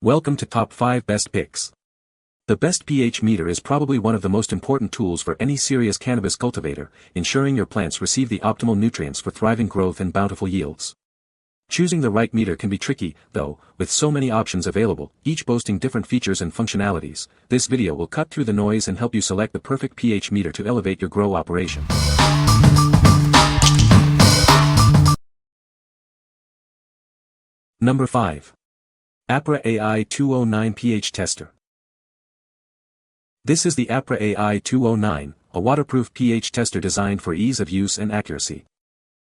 Welcome to Top 5 Best Picks. The best pH meter is probably one of the most important tools for any serious cannabis cultivator, ensuring your plants receive the optimal nutrients for thriving growth and bountiful yields. Choosing the right meter can be tricky, though, with so many options available, each boasting different features and functionalities. This video will cut through the noise and help you select the perfect pH meter to elevate your grow operation. Number 5. Apera AI 209 pH Tester. This is the Apera AI 209, a waterproof pH tester designed for ease of use and accuracy.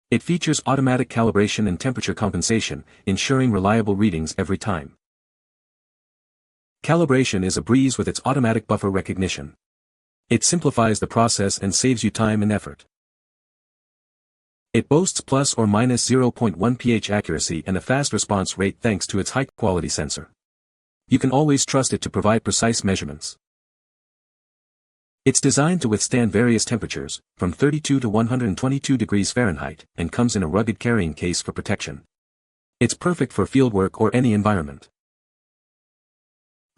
It features automatic calibration and temperature compensation, ensuring reliable readings every time. Calibration is a breeze with its automatic buffer recognition. It simplifies the process and saves you time and effort. It boasts plus or minus 0.1 pH accuracy and a fast response rate thanks to its high-quality sensor. You can always trust it to provide precise measurements. It's designed to withstand various temperatures, from 32 to 122 degrees Fahrenheit, and comes in a rugged carrying case for protection. It's perfect for fieldwork or any environment.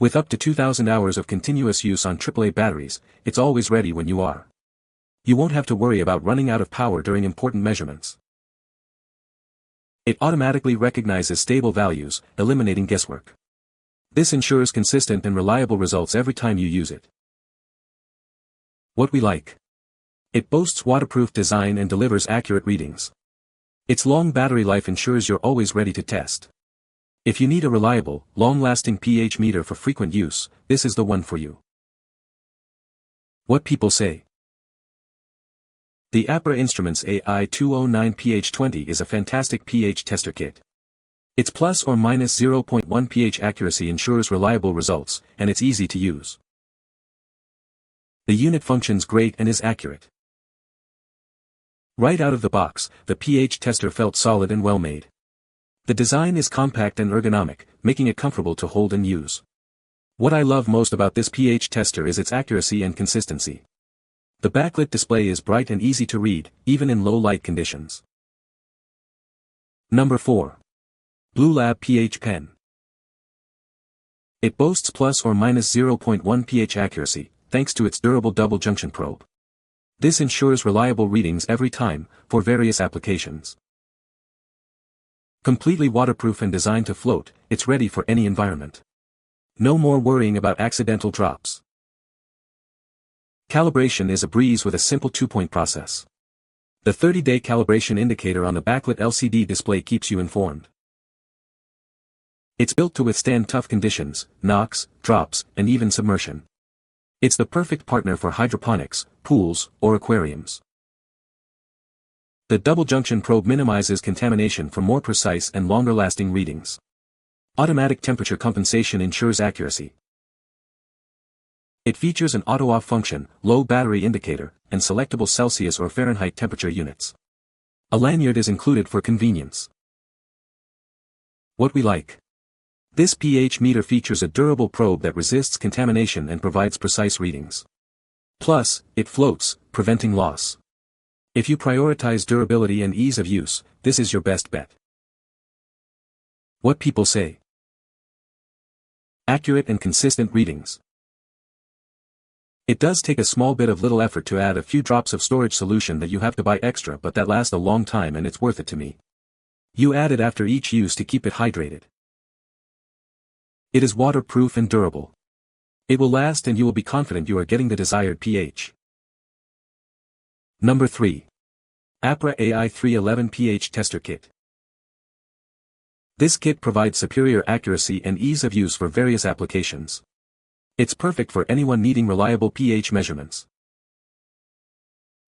With up to 2,000 hours of continuous use on AAA batteries, it's always ready when you are. You won't have to worry about running out of power during important measurements. It automatically recognizes stable values, eliminating guesswork. This ensures consistent and reliable results every time you use it. What we like. It boasts waterproof design and delivers accurate readings. Its long battery life ensures you're always ready to test. If you need a reliable, long-lasting pH meter for frequent use, this is the one for you. What people say. The Apera Instruments AI 209 pH20 is a fantastic pH tester kit. Its plus or minus 0.1 pH accuracy ensures reliable results, and it's easy to use. The unit functions great and is accurate. Right out of the box, the pH tester felt solid and well made. The design is compact and ergonomic, making it comfortable to hold and use. What I love most about this pH tester is its accuracy and consistency. The backlit display is bright and easy to read, even in low light conditions. Number 4. Bluelab pH Pen. It boasts plus or minus 0.1 pH accuracy, thanks to its durable double junction probe. This ensures reliable readings every time, for various applications. Completely waterproof and designed to float, it's ready for any environment. No more worrying about accidental drops. Calibration is a breeze with a simple 2-point process. The 30-day calibration indicator on the backlit LCD display keeps you informed. It's built to withstand tough conditions, knocks, drops, and even submersion. It's the perfect partner for hydroponics, pools, or aquariums. The double junction probe minimizes contamination for more precise and longer-lasting readings. Automatic temperature compensation ensures accuracy. It features an auto-off function, low battery indicator, and selectable Celsius or Fahrenheit temperature units. A lanyard is included for convenience. What we like. This pH meter features a durable probe that resists contamination and provides precise readings. Plus, it floats, preventing loss. If you prioritize durability and ease of use, this is your best bet. What people say. Accurate and consistent readings. It does take a small bit of little effort to add a few drops of storage solution that you have to buy extra, but that lasts a long time and it's worth it to me. You add it after each use to keep it hydrated. It is waterproof and durable. It will last and you will be confident you are getting the desired pH. Number 3. Apera AI 311 pH Tester Kit. This kit provides superior accuracy and ease of use for various applications. It's perfect for anyone needing reliable pH measurements.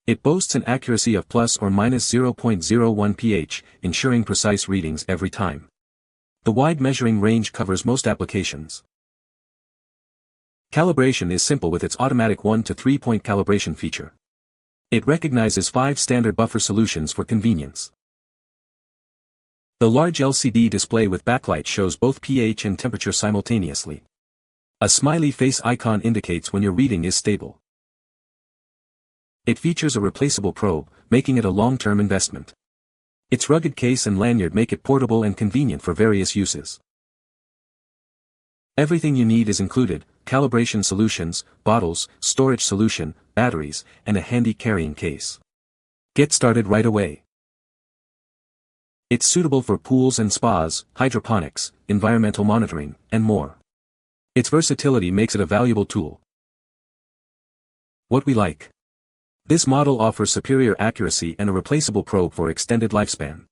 It boasts an accuracy of plus or minus 0.01 pH, ensuring precise readings every time. The wide measuring range covers most applications. Calibration is simple with its automatic 1 to 3-point calibration feature. It recognizes 5 standard buffer solutions for convenience. The large LCD display with backlight shows both pH and temperature simultaneously. A smiley face icon indicates when your reading is stable. It features a replaceable probe, making it a long-term investment. Its rugged case and lanyard make it portable and convenient for various uses. Everything you need is included: calibration solutions, bottles, storage solution, batteries, and a handy carrying case. Get started right away. It's suitable for pools and spas, hydroponics, environmental monitoring, and more. Its versatility makes it a valuable tool. What we like. This model offers superior accuracy and a replaceable probe for extended lifespan.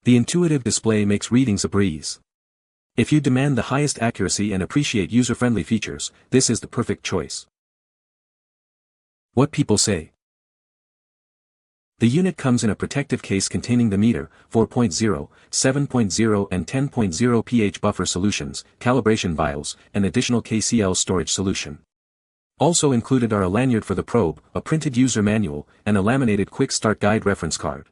The intuitive display makes readings a breeze. If you demand the highest accuracy and appreciate user-friendly features, this is the perfect choice. What people say. The unit comes in a protective case containing the meter, 4.0, 7.0 and 10.0 pH buffer solutions, calibration vials, and additional KCl storage solution. Also included are a lanyard for the probe, a printed user manual, and a laminated quick start guide reference card.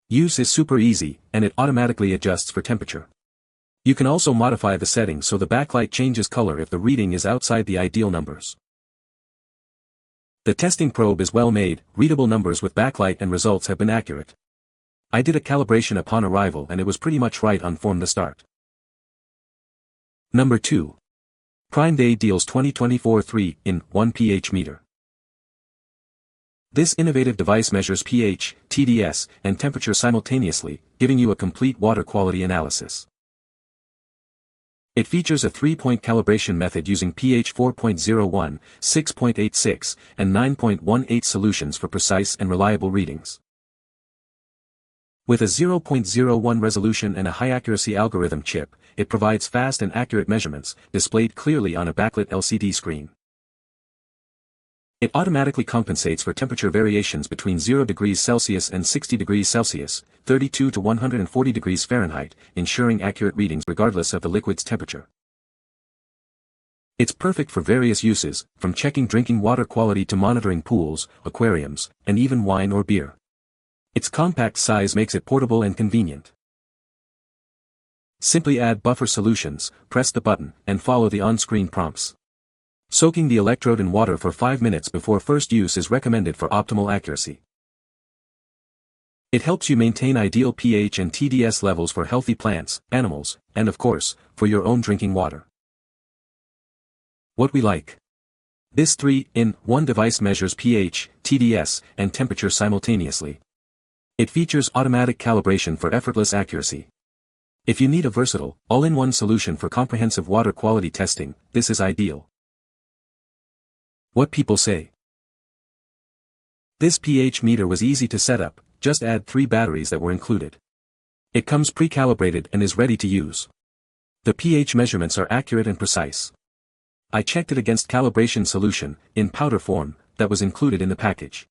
Use is super easy, and it automatically adjusts for temperature. You can also modify the settings so the backlight changes color if the reading is outside the ideal numbers. The testing probe is well made, readable numbers with backlight and results have been accurate. I did a calibration upon arrival and it was pretty much right on from the start. Number 2. Prime Day Deals 2024 3-in-1 pH Meter. This innovative device measures pH, TDS, and temperature simultaneously, giving you a complete water quality analysis. It features a 3-point calibration method using pH 4.01, 6.86, and 9.18 solutions for precise and reliable readings. With a 0.01 resolution and a high-accuracy algorithm chip, it provides fast and accurate measurements, displayed clearly on a backlit LCD screen. It automatically compensates for temperature variations between 0 degrees Celsius and 60 degrees Celsius, 32 to 140 degrees Fahrenheit, ensuring accurate readings regardless of the liquid's temperature. It's perfect for various uses, from checking drinking water quality to monitoring pools, aquariums, and even wine or beer. Its compact size makes it portable and convenient. Simply add buffer solutions, press the button, and follow the on-screen prompts. Soaking the electrode in water for 5 minutes before first use is recommended for optimal accuracy. It helps you maintain ideal pH and TDS levels for healthy plants, animals, and of course, for your own drinking water. What we like. This 3-in-1 device measures pH, TDS, and temperature simultaneously. It features automatic calibration for effortless accuracy. If you need a versatile, all-in-one solution for comprehensive water quality testing, this is ideal. What people say. This pH meter was easy to set up, just add 3 batteries that were included. It comes pre-calibrated and is ready to use. The pH measurements are accurate and precise. I checked it against calibration solution, in powder form, that was included in the package.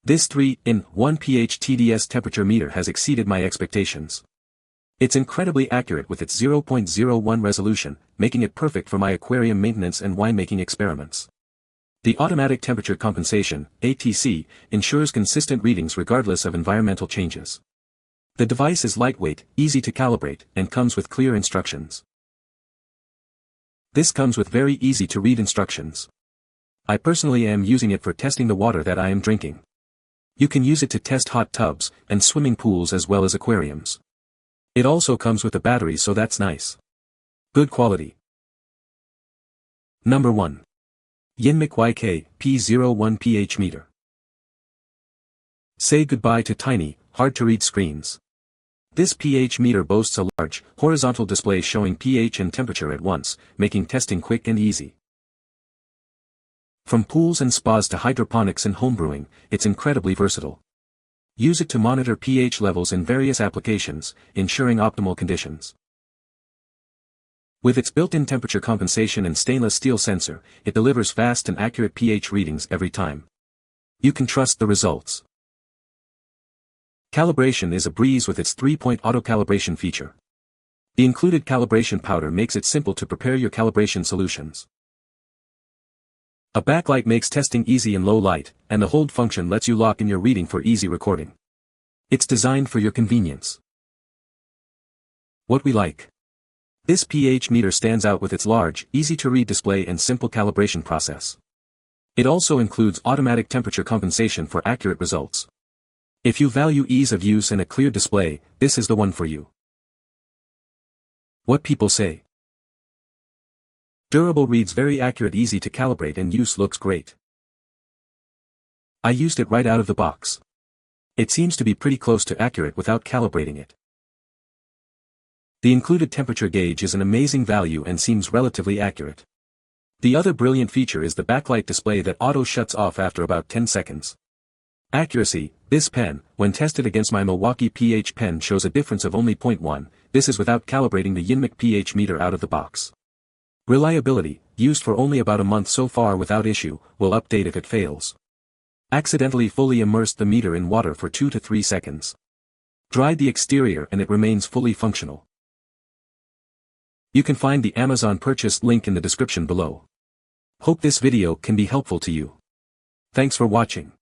This 3-in-1 pH TDS temperature meter has exceeded my expectations. It's incredibly accurate with its 0.01 resolution, making it perfect for my aquarium maintenance and winemaking experiments. The automatic temperature compensation, ATC, ensures consistent readings regardless of environmental changes. The device is lightweight, easy to calibrate, and comes with clear instructions. This comes with very easy to read instructions. I personally am using it for testing the water that I am drinking. You can use it to test hot tubs and swimming pools as well as aquariums. It also comes with a battery, so that's nice. Good quality. Number 1. YINMIK P01 pH Meter. Say goodbye to tiny, hard-to-read screens. This pH meter boasts a large, horizontal display showing pH and temperature at once, making testing quick and easy. From pools and spas to hydroponics and homebrewing, it's incredibly versatile. Use it to monitor pH levels in various applications, ensuring optimal conditions. With its built-in temperature compensation and stainless steel sensor, it delivers fast and accurate pH readings every time. You can trust the results. Calibration is a breeze with its 3-point auto-calibration feature. The included calibration powder makes it simple to prepare your calibration solutions. A backlight makes testing easy in low light, and the hold function lets you lock in your reading for easy recording. It's designed for your convenience. What we like. This pH meter stands out with its large, easy-to-read display and simple calibration process. It also includes automatic temperature compensation for accurate results. If you value ease of use and a clear display, this is the one for you. What people say. Durable reads very accurate, easy to calibrate, and use looks great. I used it right out of the box. It seems to be pretty close to accurate without calibrating it. The included temperature gauge is an amazing value and seems relatively accurate. The other brilliant feature is the backlight display that auto shuts off after about 10 seconds. Accuracy, this pen, when tested against my Milwaukee pH pen, shows a difference of only 0.1, this is without calibrating the YINMIK pH meter out of the box. Reliability, used for only about a month so far without issue, will update if it fails. Accidentally fully immersed the meter in water for 2 to 3 seconds. Dried the exterior and it remains fully functional. You can find the Amazon purchase link in the description below. Hope this video can be helpful to you. Thanks for watching.